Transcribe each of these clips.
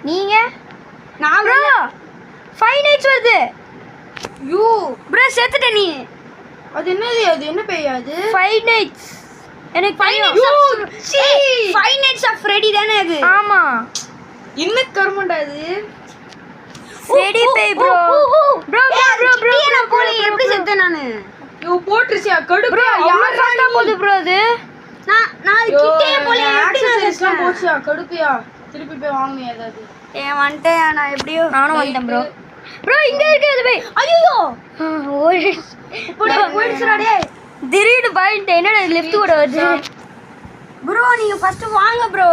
நீங்க நான் bro 5 nights வருது. யூ ப்ரோ செத்துட்ட நீ. அது என்னது? அது என்ன பேய் அது? 5 nights. எனக்கு 5 nights of Freddy தானே அது? ஆமா. இன்னும் கர்மண்டா அது. Freddy பேய் ப்ரோ. ப்ரோ நான் போல எப்படி செத்தேன் நானு? யூ போட்ருச்சியா கடுப்பு. ப்ரோ யார் ஃபர்ஸ்டா போகுது ப்ரோ அது? நான் கிட்டே போல எப்படி செத்தேன்? போச்சியா கடுப்பியா. திருப்பி போய் வாங்குனியா ஏதாவது? வந்துட்டேன் நான் எப்படியோ. நானும் வந்தேன் ப்ரோ. ப்ரோ இங்க இருக்கு அது பேய். ஐயோ ஓடி போயிடுச்சுடா டேய். திடீர்னு பாயிண்ட் என்னடா லெஃப்ட் கூட வருது. ப்ரோ நீங்க ஃபர்ஸ்ட் வாங்க ப்ரோ.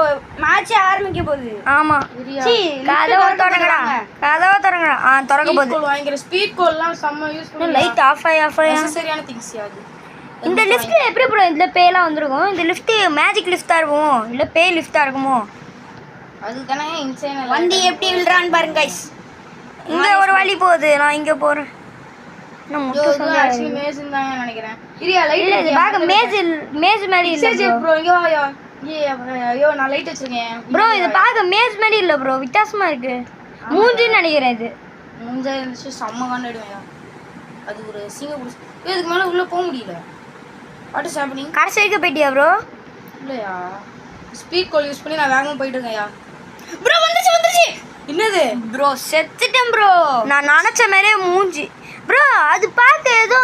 மேட்ச் ஆரம்பிக்க போகுது. ஆமா. சீ கதவை திறங்கடா. கதவை திறங்கடா. திறக்க போகுது. கோல் வாங்குற ஸ்பீட் கோல்லாம் செம்ம யூஸ் பண்ணி லைட் ஆஃப் ஆயி சரியான திங்ஸ் அது. இந்த லிஃப்ட்ல எப்படி ப்ரோ இந்த பேய்லாம் வந்திருக்கும்? இந்த லிஃப்ட் மேஜிக் லிஃப்டா இருக்குமோ இல்ல பேய் லிஃப்டா இருக்குமோ? அதுதானே இன்சேன். வண்டி எப்படி வில்றான் பாருங்க गाइस. இங்க ஒரு வழி போகுது. நான் இங்க போறேன். நான் முட்டு சொன்னா ஆக்சுவலி மேஸ் தான் நினைக்கிறேன். இரியா லைட் இல்ல இது பாக்க மேஸ் மாதிரி இல்ல ப்ரோ. இங்க வாயா. ஐயோ நான் லைட் வச்சிருக்கேன் ப்ரோ. இது பாக்க மேஸ் மாதிரி இல்ல ப்ரோ. வித்தியாசமா இருக்கு. மூஞ்சின்னு நினைக்கிறேன் இது. மூஞ்சா இருந்துச்சு செம்ம கண்டடுவேன். அது ஒரு சிங்கப்பூர். இதுக்கு மேல உள்ள போக முடியல. What is happening? கடைசி வரைக்கும் போயிட்டியா ப்ரோ? இல்லையா. ஸ்பீட் கால் யூஸ் பண்ணி நான் வேகமா போயிட்டு இருக்கேன்யா. ப்ரோ வந்துச்சு. என்னது? ப்ரோ செத்துட்டேன் ப்ரோ. நான் நினைச்ச மாதிரியே மூஞ்சி ப்ரோ. அது பார்க்க ஏதோ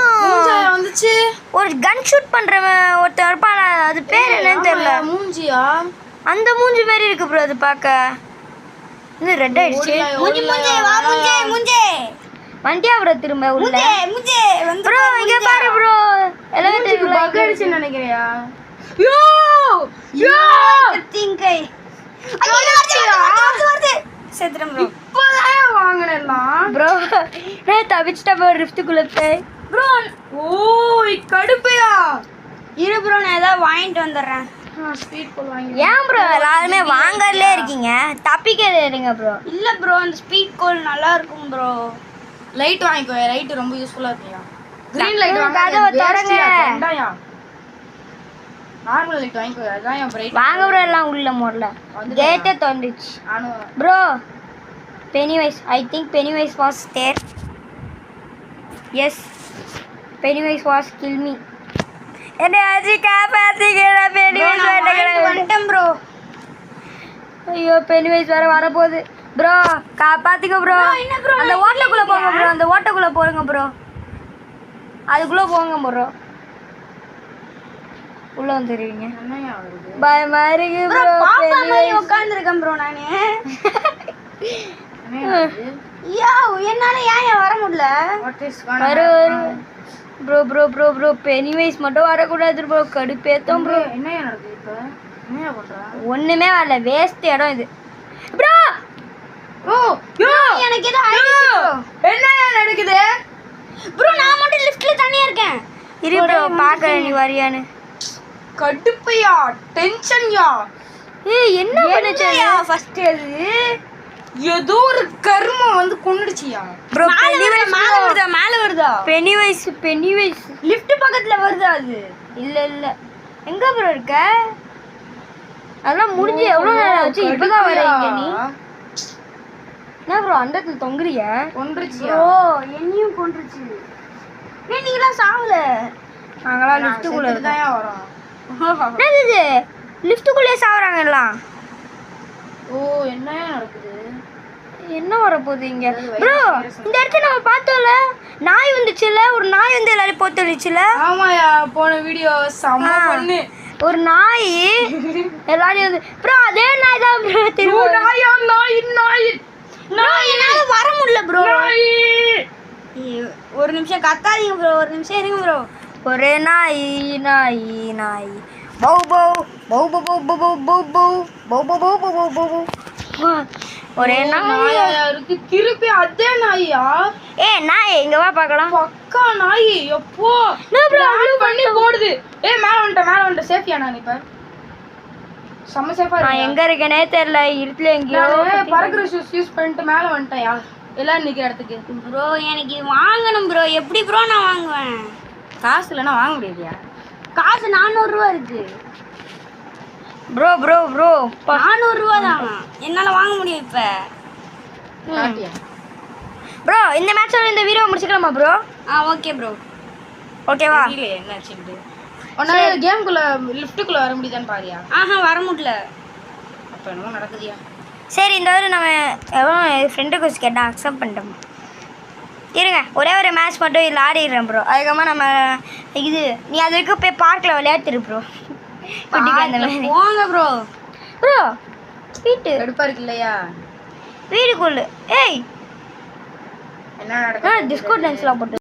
வந்துச்சு. ஒரு கன் ஷூட் பண்றவன் ஒருத்தர் இருப்பான். அது பேர் என்னன்னு தெரியல. மூஞ்சியா? அந்த மூஞ்சி மாதிரி இருக்கு ப்ரோ. அது பார்க்க இது ரெட் ஆயிடுச்சு. மூஞ்சி வண்டியா ப்ரோ திரும்ப உள்ள வந்து ப்ரோ. இங்க பாரு ப்ரோ. எலிவேட்டர் பக் அடிச்சு நினைக்கிறியா? யோ திங்கை. செத்துறேன் ப்ரோ. இப்போதான் வாங்குனேன்லாம் ப்ரோ. நான் தவிச்சிட்ட ப்ரோ ரிஃப்ட்டுக்குள்ள போய் ப்ரோ. ஓய் கடுப்பையா. இரு ப்ரோ நான் ஏதாவது வாங்கிட்டு வந்துடுறேன். ஸ்பீட் கோல் வாங்கி. ஏன் ப்ரோ எல்லாருமே வாங்கறதுலே இருக்கீங்க? தப்பிக்கவே இருங்க ப்ரோ. இல்ல ப்ரோ அந்த ஸ்பீட் கோல் நல்லா இருக்கும் ப்ரோ. லைட் வாங்கிக்கோ. லைட் ரொம்ப யூஸ்ஃபுல்லா இருக்குயா. கிரீன் லைட் வாங்க. கதவை திறங்க. வேண்டாம்யா. நார்மல் லைட் வாங்கிக்கோ. அதான் என் பிரைட். வாங்க ப்ரோ எல்லாம் உள்ள மோடல. கேட்டே திறந்துச்சு bro. Pennywise. I think Pennywise was there. Yes. Pennywise was kill me. என்ன ஆச்சு காப்பாத்திக்கடா. Pennywise வந்துட்டேன் ப்ரோ. ஐயோ Pennywise வர போகுது ப்ரோ. காப்பாத்திக்க ப்ரோ. அந்த ஓட்டக்குள்ள போங்க ப்ரோ. அந்த ஓட்டக்குள்ள போறங்க ப்ரோ. அதுக்குள்ள போங்க ப்ரோ. உள்ள வந்துருவீங்க. என்னையா வருது? பயமா இருக்கு ப்ரோ. பாப்பா மாதிரி உட்கார்ந்து இருக்கேன் ப்ரோ நானே. யா என்னால ஏன் வர முடியல? வரு ப்ரோ. Pennywise மட்டும் வரக்கூடாது ப்ரோ. கடுப்பேத்தம் ப்ரோ. என்னையா நடக்குது இப்போ? என்னையா பண்ற? ஒண்ணுமே வரல. வேஸ்ட் இடம் இது ப்ரோ. ஓ யோ எனக்கு ஏதோ ஆயிடுச்சு ப்ரோ. என்னையா நடக்குது ப்ரோ? நான் மட்டும் லிஃப்ட்ல தனியா இருக்கேன். இரு ப்ரோ பாக்க நீ வரியானு. கடுப்பையா. டென்ஷன்யா. ஏய் என்ன பண்ணுச்சயா ஃபர்ஸ்ட் அது ஏதோ ஒரு கர்மம் வந்து கொன்னுடுச்சியா ப்ரோ. மேல வருதா? Pennywise லிஃப்ட் பக்கத்துல வருதா அது? இல்ல எங்க ப்ரோ இருக்க? அதெல்லாம் முடிஞ்சு எவ்வளவு நேரம் ஆச்சு? இப்பதான் வரீங்க நீ. என்ன ப்ரோ அந்த இடத்துல தொங்குறியா? கொன்றுச்சியா? ஓ என்னையும் கொன்றுச்சு. நீங்களா சாவல. நாங்களா லிஃப்ட்டுக்குள்ள தான் வரோம். என்னது லிஃப்ட்டுக்குள்ளே சாவறாங்க எல்லாம். ஓ என்னையா நடக்குது? என்ன வர போகுது இங்க ப்ரோ? இந்த இடத்துல நம்ம பார்த்தோம்ல நாய் வந்துச்சுல. ஒரு நாய் வந்து எல்லாரும் போட்டுடுச்சுல. ஆமாயா போன வீடியோ செம்ம பண்ணு. ஒரு நாய் எல்லாரும் வந்து ப்ரோ அதே நாய் தான் ப்ரோ. திரும்ப நாய் என்னால வர முடியல ப்ரோ. ஒரு நிமிஷம் கத்தாதீங்க ப்ரோ. ஒரு நிமிஷம் இருங்க ப்ரோ. ஒரே நாய் பௌ ஒரே நாயா இருக்கு. திருப்பி அதே நாயா? நாய் இங்க வா பார்க்கலாம். பக்கா நாய். எப்போ பண்ணி போடுது. மேல வந்துட்டேன். சேஃபியா நான் இப்ப? செம்ம சேஃபா நான் எங்க இருக்கேனே தெரியல. இருட்டுல எங்கேயோ பறக்குற ஷூஸ் யூஸ் பண்ணிட்டு மேல வந்துட்டேன். எல்லாம் நிக்கிற இடத்துக்கு. ப்ரோ எனக்கு இது வாங்கணும் ப்ரோ. எப்படி ப்ரோ நான் வாங்குவேன்? காசு இல்லைன்னா வாங்க முடியாதியா? காசு 400 ரூபா இருக்கு ப்ரோ. 400 ரூபா தான் என்னால வாங்க முடியும் இப்ப. நாட்டியா ப்ரோ இந்த மேட்சோட இந்த வீடியோ முடிச்சுக்கலாமா ப்ரோ? Okay bro. ஓகேவா? இல்ல என்னாச்சுன்னு உன்னால கேம்குள்ள லிஃப்ட்டுக்குள்ள வர முடியுதான்னு பாரியா? வர முடியல. அப்ப என்னமோ நடக்குதியா? சரி இந்த ஒரு நம்ம எவ்வளோ ஃப்ரெண்டு கொஸ்ட் கேட்டால் அக்செப்ட் பண்ணிட்டோம். இருங்க ஒரே ஒரு மேட்ச் மட்டும் இதில் ஆடிடுறேன் ப்ரோ. அதுக்கப்புறமா நம்ம இது நீ அது வரைக்கும் போய் பார்க்கில் விளையாட்டுரு ப்ரோ. போங்க ப்ரோ. ப்ரோ வீட்டு எடுப்பா இருக்கு இல்லையா? வீடுக்குள்ளே ஏய் என்ன நடக்குது? டிஸ்கோ டான்ஸ்லாம் போட்டு